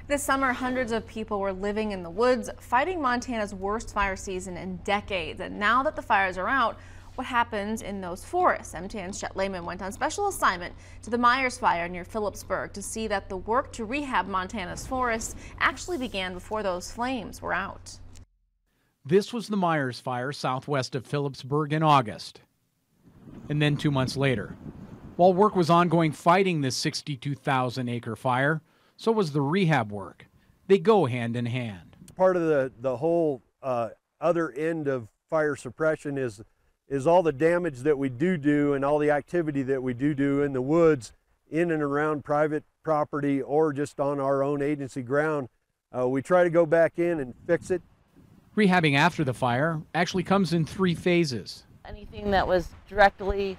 This summer, hundreds of people were living in the woods, fighting Montana's worst fire season in decades. And now that the fires are out, what happens in those forests? MTN's Chet Lehman went on special assignment to the Meyers Fire near Philipsburg to see that the work to rehab Montana's forests actually began before those flames were out. This was the Meyers Fire southwest of Philipsburg in August. And then 2 months later, while work was ongoing fighting this 62,000-acre fire, so was the rehab work. They go hand in hand. Part of the whole other end of fire suppression is all the damage that we do and all the activity that we do in the woods, in and around private property or just on our own agency ground. We try to go back in and fix it. Rehabbing after the fire actually comes in 3 phases. Anything that was directly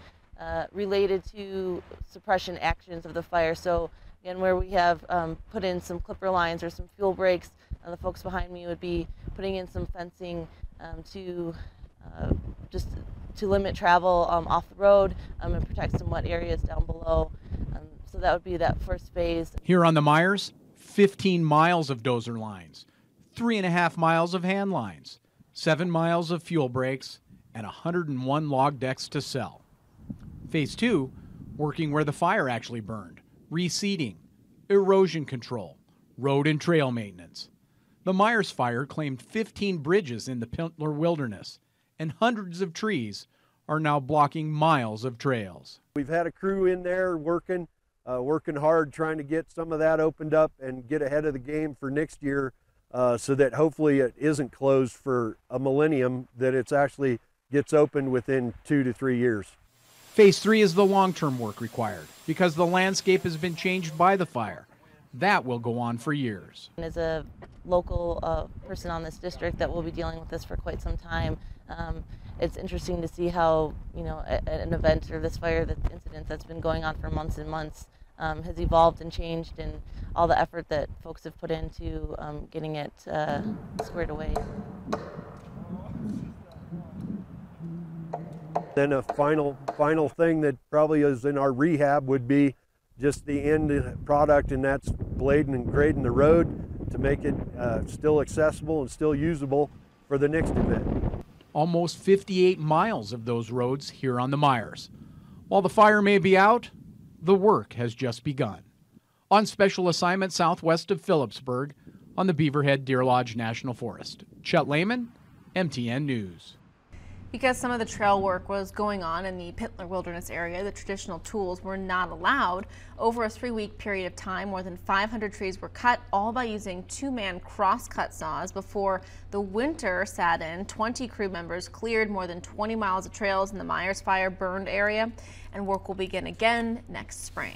related to suppression actions of the fire. So again, where we have put in some clipper lines or some fuel breaks, the folks behind me would be putting in some fencing to limit travel off the road and protect some wet areas down below. So that would be that first phase. Here on the Meyers, 15 miles of dozer lines, 3.5 miles of hand lines, 7 miles of fuel breaks, and 101 log decks to sell. Phase 2, working where the fire actually burned, reseeding, erosion control, road and trail maintenance. The Meyers Fire claimed 15 bridges in the Pintler Wilderness, and hundreds of trees are now blocking miles of trails. We've had a crew in there working hard, trying to get some of that opened up and get ahead of the game for next year, so that hopefully it isn't closed for a millennium, that it's actually gets opened within 2 to 3 years. Phase 3 is the long-term work required because the landscape has been changed by the fire. That will go on for years. As a local person on this district that will be dealing with this for quite some time, it's interesting to see how, an event or this fire incident that's been going on for months and months has evolved and changed, and all the effort that folks have put into getting it squared away. Then a final thing that probably is in our rehab would be just the end product, and that's blading and grading the road to make it still accessible and still usable for the next event. Almost 58 miles of those roads here on the Meyers. While the fire may be out, the work has just begun. On special assignment southwest of Philipsburg on the Beaverhead Deer Lodge National Forest. Chet Lehman, MTN News. Because some of the trail work was going on in the Pintler Wilderness area, the traditional tools were not allowed. Over a 3-week period of time, more than 500 trees were cut, all by using 2-man cross-cut saws. Before the winter sat in, 20 crew members cleared more than 20 miles of trails in the Meyers Fire burned area, and work will begin again next spring.